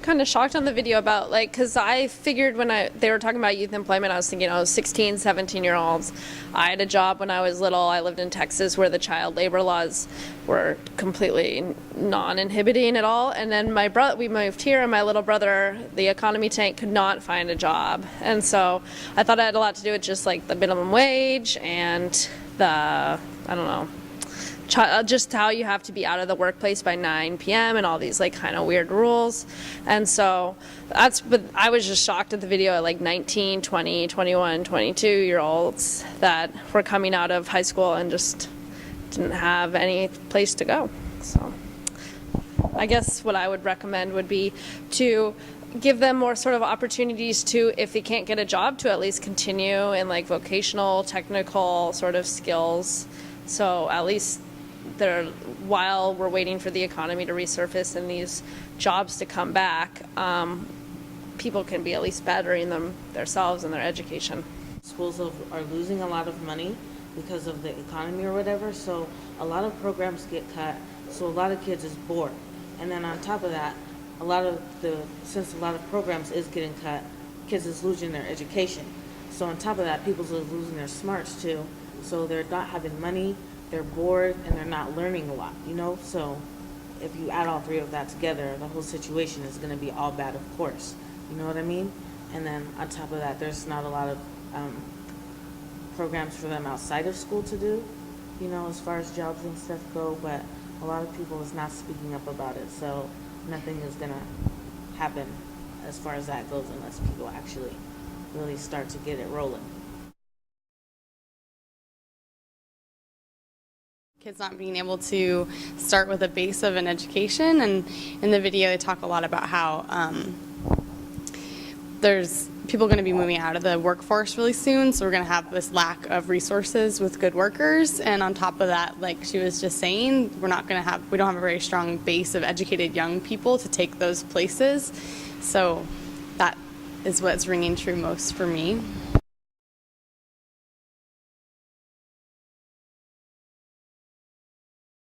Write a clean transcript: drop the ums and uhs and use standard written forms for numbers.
Kind of shocked on the video about because I figured when they were talking about youth employment, I was thinking, 16, 17-year-olds. I had a job when I was little. I lived in Texas where the child labor laws were completely non-inhibiting at all. And then we moved here, and my little brother, the economy tank, could not find a job. And so I thought it had a lot to do with just the minimum wage and I don't know, just how you have to be out of the workplace by 9 p.m. and all these kind of weird rules. And so but I was just shocked at the video at 19, 20, 21, 22-year-olds that were coming out of high school and just didn't have any place to go. So I guess what I would recommend would be to give them more sort of opportunities to, if they can't get a job, to at least continue in vocational, technical sort of skills. So at least while we're waiting for the economy to resurface and these jobs to come back, people can be at least bettering themselves and their education. Schools are losing a lot of money because of the economy or whatever, so a lot of programs get cut, so a lot of kids is bored. And then on top of that, since a lot of programs is getting cut, kids is losing their education. So on top of that, people are losing their smarts too, so they're not having money, they're bored, and they're not learning a lot, So if you add all three of that together, the whole situation is going to be all bad, of course. You know what I mean? And then on top of that, there's not a lot of programs for them outside of school to do, as far as jobs and stuff go, but a lot of people is not speaking up about it, so nothing is going to happen as far as that goes unless people actually really start to get it rolling. Kids not being able to start with a base of an education, and in the video they talk a lot about how there's people going to be moving out of the workforce really soon, so we're going to have this lack of resources with good workers, and on top of that, like she was just saying, we don't have a very strong base of educated young people to take those places, so that is what's ringing true most for me.